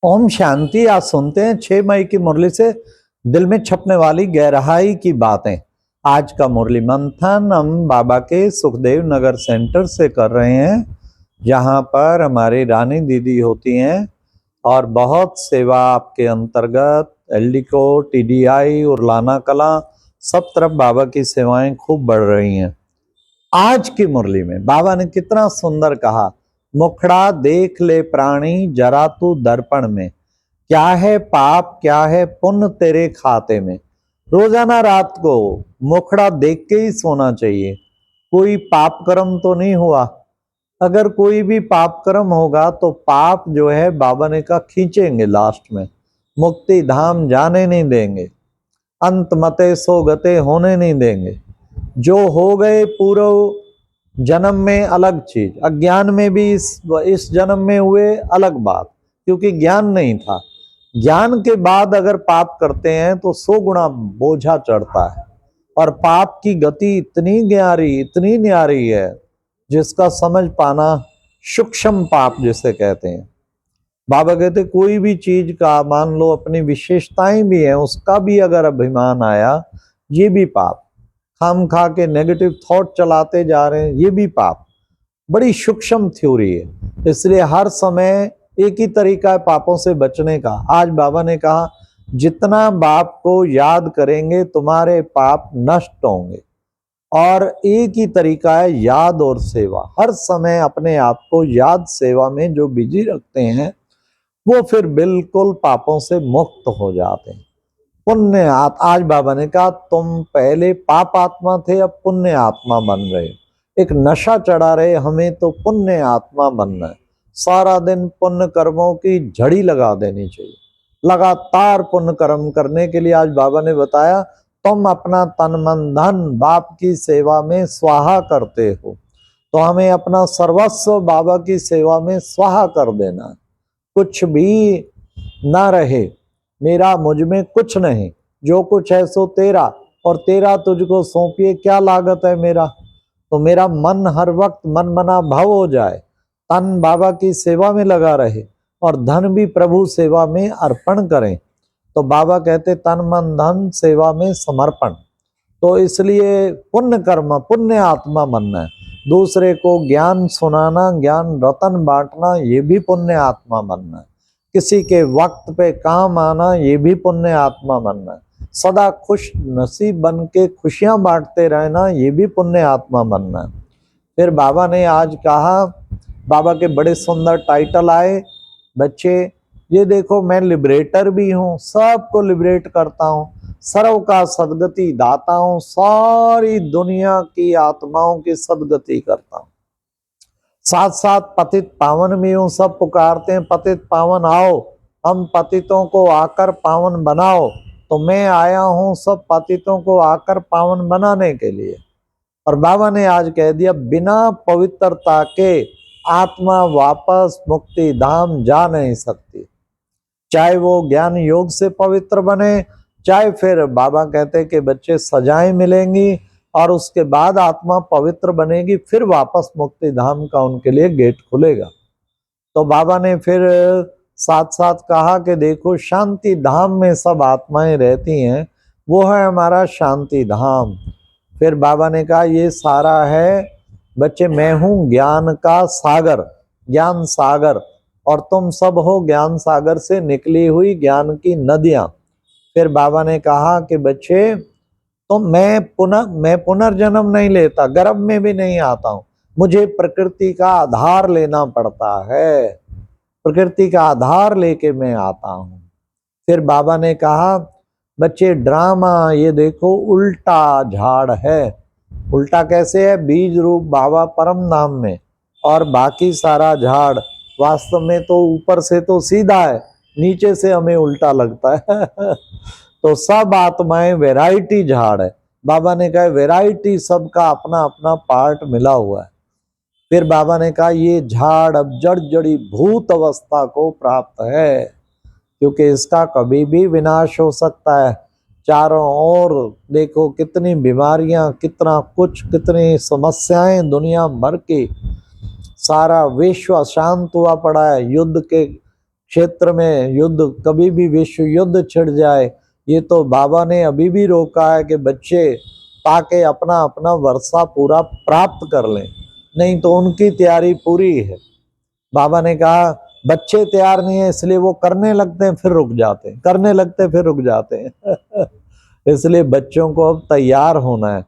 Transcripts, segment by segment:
ओम शांति। आज सुनते हैं 6 मई की मुरली से दिल में छपने वाली गहराई की बातें। आज का मुरली मंथन हम बाबा के सुखदेव नगर सेंटर से कर रहे हैं, जहां पर हमारी रानी दीदी होती हैं और बहुत सेवा आपके अंतर्गत एलडीको, टीडीआई, उरलाना कला सब तरफ बाबा की सेवाएं खूब बढ़ रही हैं। आज की मुरली में बाबा ने कितना सुंदर कहा, मुखड़ा देख ले प्राणी जरा तू दर्पण में, क्या है पाप क्या है पुण्य तेरे खाते में। रोजाना रात को मुखड़ा देख के ही सोना चाहिए। कोई पाप कर्म तो नहीं हुआ। अगर कोई भी पाप कर्म होगा तो पाप जो है बाबा ने कहा खींचेंगे, लास्ट में मुक्ति धाम जाने नहीं देंगे, अंत मते सो गते होने नहीं देंगे। जो हो गए पूर्व जन्म में अलग चीज, अज्ञान में भी इस जन्म में हुए अलग बात, क्योंकि ज्ञान नहीं था। ज्ञान के बाद अगर पाप करते हैं तो 100 गुना बोझा चढ़ता है, और पाप की गति इतनी न्यारी है जिसका समझ पाना सूक्ष्म पाप जिसे कहते हैं। बाबा कहते कोई भी चीज का, मान लो अपनी विशेषताएं भी हैं, उसका भी अगर अभिमान आया, ये भी पाप। खाम खा के नेगेटिव थॉट चलाते जा रहे हैं, ये भी पाप। बड़ी सूक्ष्म थ्योरी है, इसलिए हर समय एक ही तरीका है पापों से बचने का। आज बाबा ने कहा जितना बाप को याद करेंगे तुम्हारे पाप नष्ट होंगे, और एक ही तरीका है याद और सेवा। हर समय अपने आप को याद सेवा में जो बिजी रखते हैं वो फिर बिल्कुल पापों से मुक्त हो जाते हैं। पुण्य आज बाबा ने कहा तुम पहले पाप आत्मा थे, अब पुण्य आत्मा बन रहे। एक नशा चढ़ा रहे हमें तो पुण्य आत्मा बनना है। सारा दिन पुण्य कर्मों की झड़ी लगा देनी चाहिए, लगातार पुण्य कर्म करने के लिए। आज बाबा ने बताया तुम अपना तन मन धन बाप की सेवा में स्वाहा करते हो, तो हमें अपना सर्वस्व बाबा की सेवा में स्वाहा कर देना। कुछ भी ना रहे, मेरा मुझ में कुछ नहीं, जो कुछ है सो तेरा, और तेरा तुझको सौंपिए क्या लागत है मेरा। तो मेरा मन हर वक्त मन मना भाव हो जाए, तन बाबा की सेवा में लगा रहे और धन भी प्रभु सेवा में अर्पण करें। तो बाबा कहते तन मन धन सेवा में समर्पण। तो इसलिए पुण्य कर्म, पुण्य आत्मा बनना है। दूसरे को ज्ञान सुनाना, ज्ञान रतन बांटना, ये भी पुण्य आत्मा बनना है। किसी के वक्त पे काम आना, ये भी पुण्य आत्मा बनना है। सदा खुश नसीब बन के खुशियां बांटते रहना, ये भी पुण्य आत्मा बनना है। फिर बाबा ने आज कहा, बाबा के बड़े सुंदर टाइटल आए, बच्चे ये देखो मैं लिबरेटर भी हूँ, सबको लिबरेट करता हूँ, सर्व का सदगति दाता हूँ, सारी दुनिया की आत्माओं की सदगति करता हूँ। साथ साथ पतित पावन भी हूँ। सब पुकारते हैं पतित पावन आओ, हम पतितों को आकर पावन बनाओ। तो मैं आया हूँ सब पतितों को आकर पावन बनाने के लिए। और बाबा ने आज कह दिया बिना पवित्रता के आत्मा वापस मुक्ति धाम जा नहीं सकती। चाहे वो ज्ञान योग से पवित्र बने, चाहे फिर बाबा कहते कि बच्चे सजाएं मिलेंगी और उसके बाद आत्मा पवित्र बनेगी, फिर वापस मुक्ति धाम का उनके लिए गेट खुलेगा। तो बाबा ने फिर साथ साथ कहा कि देखो शांति धाम में सब आत्माएं रहती हैं, वो है हमारा शांति धाम। फिर बाबा ने कहा ये सारा है बच्चे, मैं हूँ ज्ञान का सागर, ज्ञान सागर, और तुम सब हो ज्ञान सागर से निकली हुई ज्ञान की नदियां। फिर बाबा ने कहा कि बच्चे तो मैं पुनर्जन्म नहीं लेता, गर्भ में भी नहीं आता हूँ, मुझे प्रकृति का आधार लेना पड़ता है, प्रकृति का आधार लेके मैं आता हूँ। फिर बाबा ने कहा बच्चे ड्रामा ये देखो उल्टा झाड़ है। उल्टा कैसे है? बीज रूप बाबा परम धाम में, और बाकी सारा झाड़ वास्तव में तो ऊपर से तो सीधा है, नीचे से हमें उल्टा लगता है। तो सब आत्माएं वैरायटी झाड़ है। बाबा ने कहा वैरायटी सबका अपना अपना पार्ट मिला हुआ है। फिर बाबा ने कहा ये झाड़ अब जड़ जड़ी भूत अवस्था को प्राप्त है, क्योंकि इसका कभी भी विनाश हो सकता है। चारों ओर देखो कितनी बीमारियां, कितना कुछ, कितनी समस्याएं दुनिया भर की, सारा विश्व अशांत हुआ पड़ा है, युद्ध के क्षेत्र में युद्ध, कभी भी विश्व युद्ध छिड़ जाए, ये तो बाबा ने अभी भी रोका है कि बच्चे ताकि अपना अपना वर्षा पूरा प्राप्त कर लें, नहीं तो उनकी तैयारी पूरी है। बाबा ने कहा बच्चे तैयार नहीं है इसलिए वो करने लगते हैं फिर रुक जाते हैं, करने लगते हैं फिर रुक जाते हैं इसलिए बच्चों को अब तैयार होना है।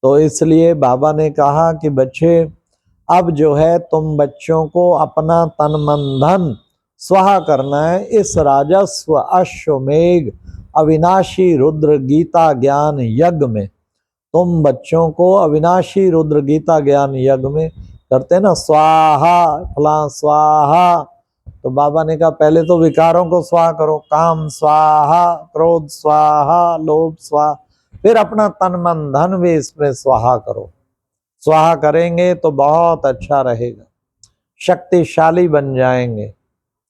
तो इसलिए बाबा ने कहा कि बच्चे अब जो है तुम बच्चों को अपना तन मन धन स्वाहा करना है इस राजस्व अश्वमेघ अविनाशी रुद्र गीता ज्ञान यज्ञ में। तुम बच्चों को अविनाशी रुद्र गीता ज्ञान यज्ञ में करते ना स्वाहा फला स्वाहा, तो बाबा ने कहा पहले तो विकारों को स्वाहा करो, काम स्वाहा, क्रोध स्वाहा, लोभ स्वाहा, फिर अपना तन मन धन भी इसमें स्वाहा करो। स्वाहा करेंगे तो बहुत अच्छा रहेगा, शक्तिशाली बन जाएंगे।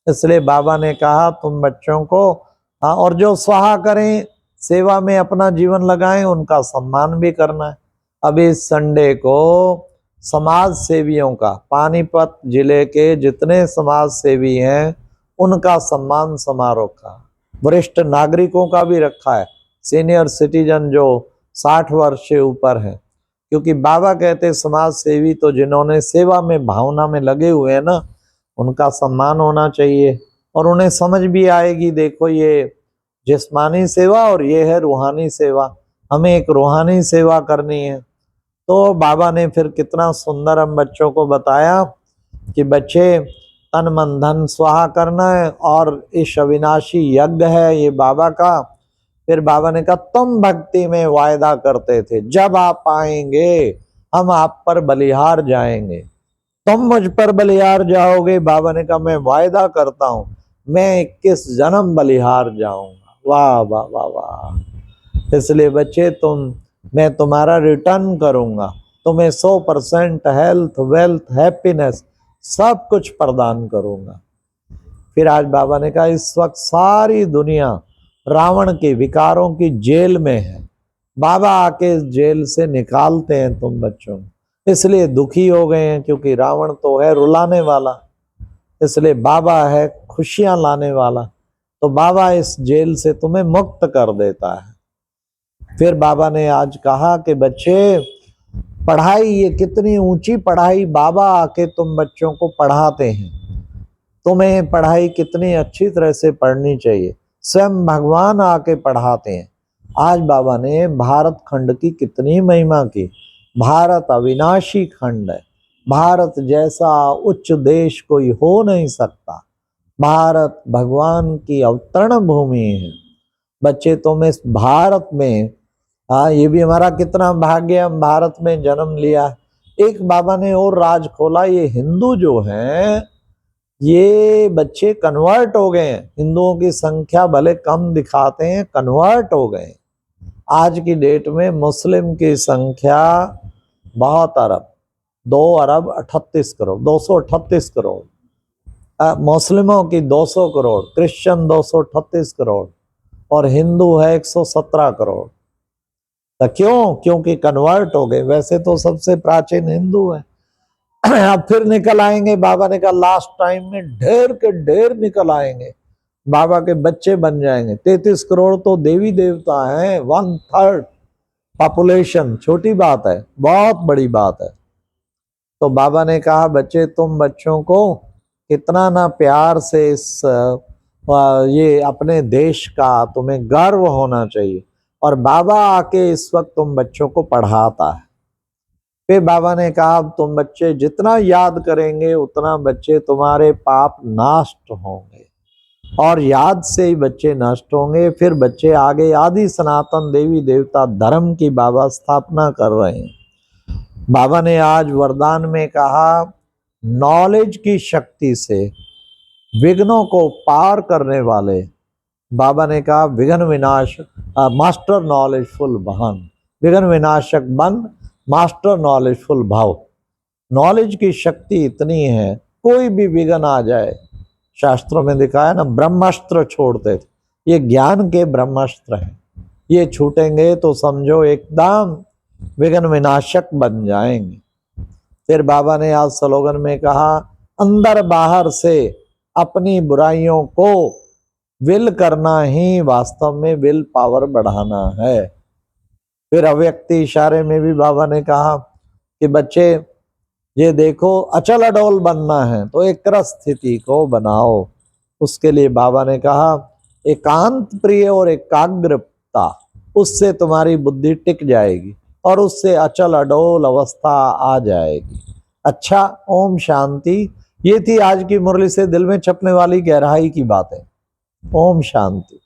इसलिए बाबा ने कहा तुम बच्चों को और जो स्वाहा करें सेवा में अपना जीवन लगाएं उनका सम्मान भी करना है। अब इस संडे को समाज सेवियों का, पानीपत जिले के जितने समाज सेवी हैं उनका सम्मान समारोह का, वरिष्ठ नागरिकों का भी रखा है, सीनियर सिटीजन जो 60 वर्ष से ऊपर हैं, क्योंकि बाबा कहते समाज सेवी तो जिन्होंने सेवा में भावना में लगे हुए हैं ना, उनका सम्मान होना चाहिए और उन्हें समझ भी आएगी। देखो ये जिस्मानी सेवा और ये है रूहानी सेवा, हमें एक रूहानी सेवा करनी है। तो बाबा ने फिर कितना सुंदर हम बच्चों को बताया कि बच्चे तन मन धन स्वाहा करना है और इस अविनाशी यज्ञ है ये बाबा का। फिर बाबा ने कहा तुम भक्ति में वायदा करते थे जब आप आएंगे हम आप पर बलिहार जाएंगे, तुम मुझ पर बलिहार जाओगे। बाबा ने कहा मैं वायदा करता हूं मैं 21 जन्म बलिहार जाऊंगा। वाह वाह वाह वाह। इसलिए बच्चे मैं तुम्हारा रिटर्न करूंगा, तुम्हें 100% हेल्थ वेल्थ हैप्पीनेस सब कुछ प्रदान करूंगा। फिर आज बाबा ने कहा इस वक्त सारी दुनिया रावण के विकारों की जेल में है, बाबा आके इस जेल से निकालते हैं तुम बच्चों, इसलिए दुखी हो गए हैं क्योंकि रावण तो है रुलाने वाला, इसलिए बाबा है खुशियां लाने वाला, तो बाबा इस जेल से तुम्हें मुक्त कर देता है। फिर बाबा ने आज कहा कि बच्चे पढ़ाई, ये कितनी ऊंची पढ़ाई बाबा आके तुम बच्चों को पढ़ाते हैं, तुम्हें पढ़ाई कितनी अच्छी तरह से पढ़नी चाहिए, स्वयं भगवान आके पढ़ाते हैं। आज बाबा ने भारत खंड की कितनी महिमा की, भारत अविनाशी खंड है, भारत जैसा उच्च देश कोई हो नहीं सकता, भारत भगवान की अवतरण भूमि है। बच्चे तुम इस भारत में, ये भी हमारा कितना भाग्य, हम भारत में जन्म लिया। एक बाबा ने और राज खोला, ये हिंदू जो हैं ये बच्चे कन्वर्ट हो गए हैं, हिंदुओं की संख्या भले कम दिखाते हैं कन्वर्ट हो गए। आज की डेट में मुस्लिम की संख्या बहुत अरब, 2 अरब 38 करोड़, 238 करोड़, मुस्लिमों की 200 करोड़, क्रिश्चियन 238 करोड़ और हिंदू है 117 करोड़। तो क्यों? क्योंकि कन्वर्ट हो गए। वैसे तो सबसे प्राचीन हिंदू है। अब फिर निकल आएंगे, बाबा ने कहा लास्ट टाइम में ढेर के ढेर निकल आएंगे, बाबा के बच्चे बन जाएंगे। 33 करोड़ तो देवी देवता हैं, 1/3 पॉपुलेशन, छोटी बात है, बहुत बड़ी बात है। तो बाबा ने कहा बच्चे तुम बच्चों को कितना ना प्यार से इस ये अपने देश का तुम्हें गर्व होना चाहिए, और बाबा आके इस वक्त तुम बच्चों को पढ़ाता है। फिर बाबा ने कहा तुम बच्चे जितना याद करेंगे उतना बच्चे तुम्हारे पाप नष्ट होंगे, और याद से ही बच्चे नष्ट होंगे। फिर बच्चे आगे आदि सनातन देवी देवता धर्म की बाबा स्थापना कर रहे हैं। बाबा ने आज वरदान में कहा नॉलेज की शक्ति से विघ्नों को पार करने वाले, बाबा ने कहा विघ्न विनाश मास्टर नॉलेजफुल बहन, विघ्न विनाशक बन मास्टर नॉलेजफुल भाव। नॉलेज की शक्ति इतनी है, कोई भी विघ्न आ जाए, शास्त्रों में दिखाया ना ब्रह्मास्त्र छोड़ते थे, ये ज्ञान के ब्रह्मास्त्र हैं, ये छूटेंगे तो समझो एकदम विघ्न विनाशक बन जाएंगे। फिर बाबा ने आज स्लोगन में कहा अंदर बाहर से अपनी बुराइयों को विल करना ही वास्तव में विल पावर बढ़ाना है। फिर अव्यक्ति इशारे में भी बाबा ने कहा कि बच्चे ये देखो, अचल अडोल बनना है तो एक स्थिति को बनाओ। उसके लिए बाबा ने कहा एकांत प्रिय और एकाग्रता, उससे तुम्हारी बुद्धि टिक जाएगी और उससे अचल अडोल अवस्था आ जाएगी। अच्छा, ओम शांति। ये थी आज की मुरली से दिल में छपने वाली गहराई की बातें। ओम शांति।